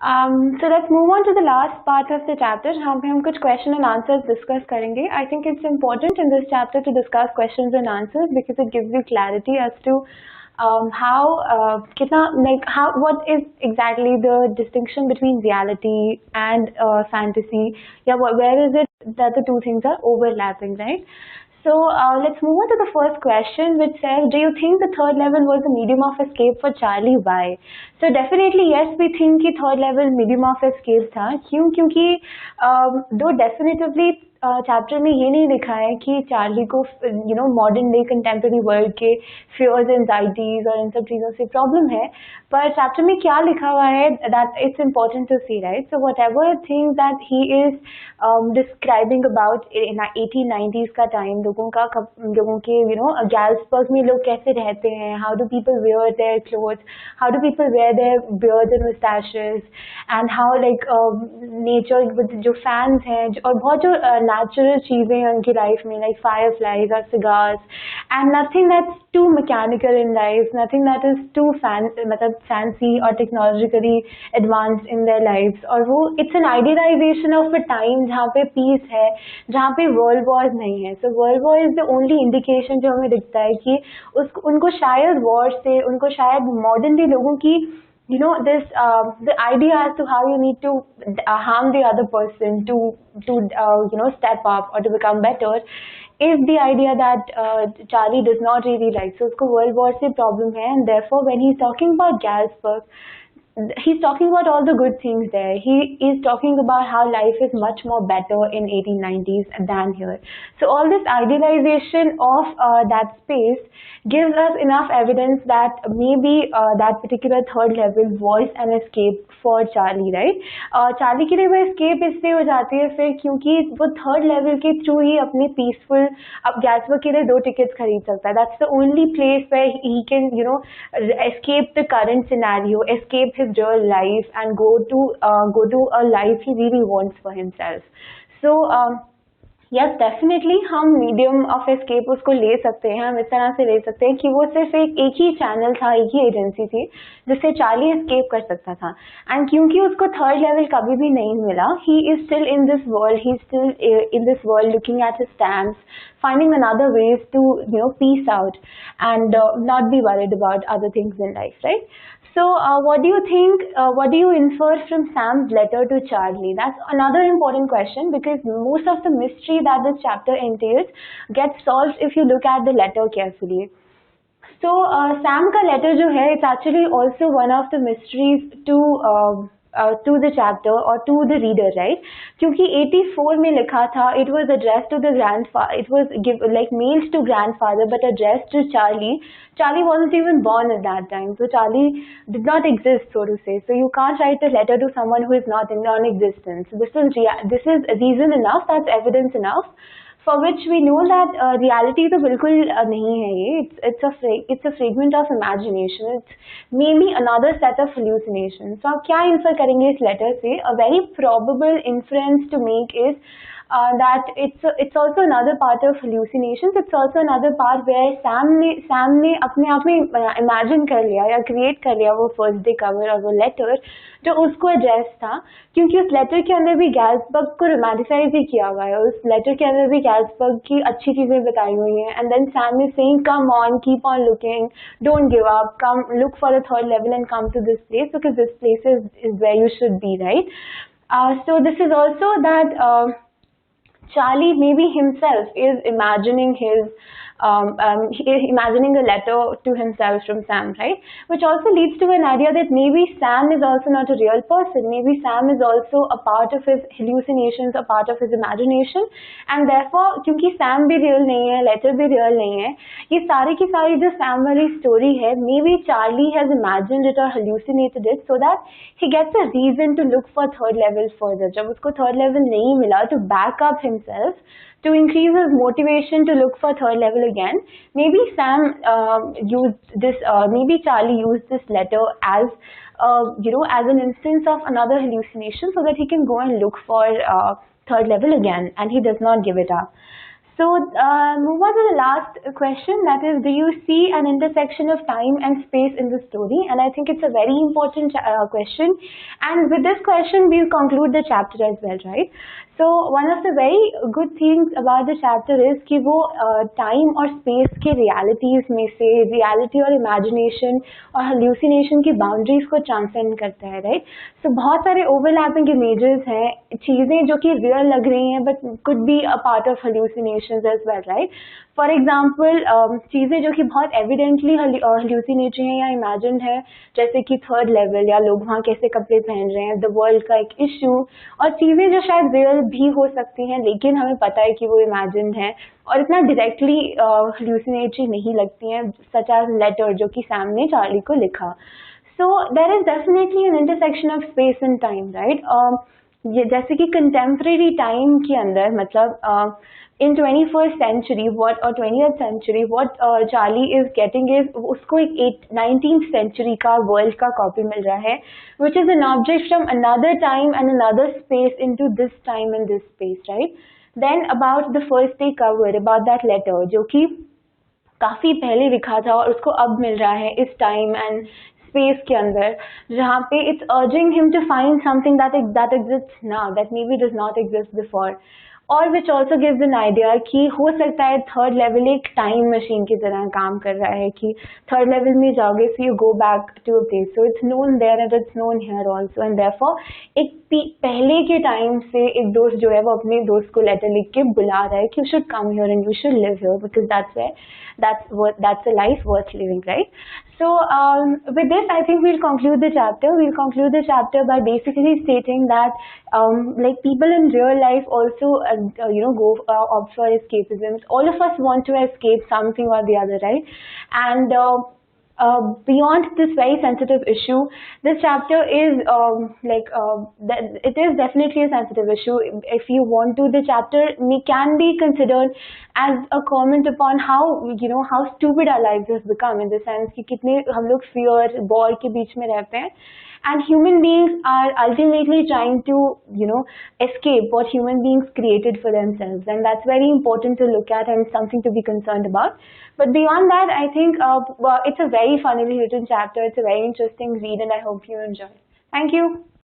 So let's move on to the last part of the chapter जहाँ पे हम कुछ question and answers discuss करेंगे. I think it's important in this chapter to discuss questions and answers because it gives you clarity as to how कितना like how what is exactly the distinction between reality and fantasy. Yeah, where is it that the two things are overlapping, right? So let's move on to the first question, which says, do you think the third level was a medium of escape for Charlie? Why? So definitely yes, we think कि third level medium of escape था. क्यों? क्योंकि दो definitively chapter में ये नहीं लिखा है कि चार्ली को मॉडर्न डे कंटेम्प्रेरी वर्ल्ड के फियर्स एंजाइटीज और इन सब चीज़ों से प्रॉब्लम है, पर चैप्टर में क्या लिखा हुआ है that it's important to see, right? So whatever thing that he is describing about in 1890s का टाइम, लोगों के गैल्सबर्ग में लोग कैसे रहते हैं, how do people wear their clothes, how do people wear their beards and moustaches, and how like nature जो fans हैं और बहुत जो नेचुरल चीज़ें हैं उनकी लाइफ में, लाइक फायरफ्लाइज और cigars, and nothing that's too mechanical in life, nothing that is too मतलब फैंसी और technologically advanced in their lifes. और वो it's an idealization of a time जहाँ पे पीस है, जहाँ पे वर्ल्ड वॉर नहीं है. So world war is the only indication जो हमें दिखता है कि उनको शायद वॉर से, उनको शायद मॉडर्न डे लोगों की this the idea as to how you need to harm the other person to step up or to become better is the idea that Charlie does not really like. So usko world war se problem hai, and therefore when he's talking about Galsburg, he's talking about all the good things there. He is talking about how life is much more better in 1890s than here. So all this idealization of that space gives us enough evidence that maybe that particular third level was an escape for Charlie, right? Charlie के लिए वो escape इसलिए हो जाती है फिर क्योंकि वो third level के through ही अपने peaceful अब Gatsby के लिए 2 tickets खरीद सकता है. That's the only place where he can escape the current scenario, escape his real life and go to a life he really wants for himself. So yes definitely हम medium of escape उसको ले सकते हैं, हम इस तरह से ले सकते हैं कि वो सिर्फ एक ही चैनल था, एक ही एजेंसी थी जिससे चार्ली एस्केप कर सकता था. एंड क्योंकि उसको थर्ड लेवल कभी भी नहीं मिला, he is still in this world, he is still in this world looking at his stamps, finding another ways to peace out and not be worried about other things in life, right? So what do you think, what do you infer from Sam's letter to Charlie? That's another important question because most of the mystery that this chapter entails gets solved if you look at the letter carefully. So Sam का letter जो है, it's actually also one of the mysteries to the chapter or to the reader, right? क्योंकि 84 में लिखा था, it was addressed to the grandfather, it was like mailed to grandfather but addressed to Charlie. Charlie wasn't even born at that time, so Charlie did not exist, so to say. So you can't write a letter to someone who is not in non-existence. This is reason enough, that's evidence enough for which we know that reality तो बिल्कुल नहीं है ये. It's a fragment of imagination. It's maybe another set of hallucinations. So आप क्या infer करेंगे इस letter से? A very probable inference to make is that it's also another part of hallucinations. It's also another part where Sam ने अपने आप में imagine कर लिया या create कर लिया वो first day cover और वो letter जो उसको एड्रेस था, क्योंकि उस लेटर के अंदर भी गैल्सबर्ग को रोमांटिसाइज भी किया हुआ है, उस लेटर के अंदर भी गैल्सबर्ग की अच्छी चीजें बताई हुई हैं. And then Sam is saying come on, keep on looking, don't give up, come look for the third level and come to this place because this place is where you should be, right? So this is also that Charlie maybe himself is imagining imagining a letter to himself from Sam, right? Which also leads to an idea that maybe Sam is also not a real person. Maybe Sam is also a part of his hallucinations, a part of his imagination, and therefore क्योंकि Sam भी real नहीं है, letter भी real नहीं है, ये सारी की सारी जो Sam वाली story है, maybe Charlie has imagined it or hallucinated it so that he gets a reason to look for third level further. जब उसको third level नहीं मिला, to back up himself, to increase his motivation to look for third level again, maybe maybe Charlie used this letter as as an instance of another hallucination so that he can go and look for third level again, and he does not give it up. So move on to the last question, that is, do you see an intersection of time and space in the story? And I think it's a very important question. And with this question, we'll conclude the chapter as well, right? So one of the very good things about the chapter is कि वो time और space के realities में से reality और imagination और hallucination की boundaries को transcend करता है, right? So बहुत सारे overlapping images हैं, चीजें जो कि real लग रही हैं but could be a part of hallucinations as well, right? For example, चीजें जो कि बहुत evidently hallucinatory हैं या imagined है, जैसे कि third level या लोग वहाँ कैसे कपड़े पहन रहे हैं, the world का एक issue, और चीजें जो शायद real भी हो सकती हैं लेकिन हमें पता है कि वो imagined है और इतना directly hallucinatory नहीं लगती हैं, such as letter जो कि सैम ने चार्ली को लिखा. So there is definitely an intersection of space and time, right? ये जैसे कि contemporary time के अंदर मतलब in 21st century what or 20th century what Charlie is getting is उसको एक 19th century का world का copy मिल रहा है, which is an object from another time and another space into this time and this space, right? Then about the first day cover, about that letter जो कि काफी पहले लिखा था और उसको अब मिल रहा है इस टाइम एंड स्पेस के अंदर, जहाँ पे it's urging him to find something that exists now that maybe does not exist before, और which also gives an idea कि हो सकता है थर्ड लेवल एक टाइम मशीन की तरह काम कर रहा है कि थर्ड लेवल में जाओगे so you go back to a place, so it's known there and it's known here also, and therefore एक पहले के टाइम से एक दोस्त जो है वो अपने दोस्त को लेटर लिख के बुला रहा है कि you should come here and you should live here because that's a life worth living, right? So with this, I think we'll conclude the chapter. We'll conclude the chapter by basically stating that like people in real life also go opt for escapisms. All of us want to escape something or the other, right? And beyond this very sensitive issue, this chapter is it is definitely a sensitive issue. If you want to, the chapter can be considered as a comment upon how how stupid our lives have become, in the sense कि कितने हम लोग fear war के बीच में रहते हैं, and human beings are ultimately trying to escape what human beings created for themselves, and that's very important to look at and something to be concerned about. But beyond that, I think it's a very funnily written chapter. It's a very interesting read, and I hope you enjoy. Thank you.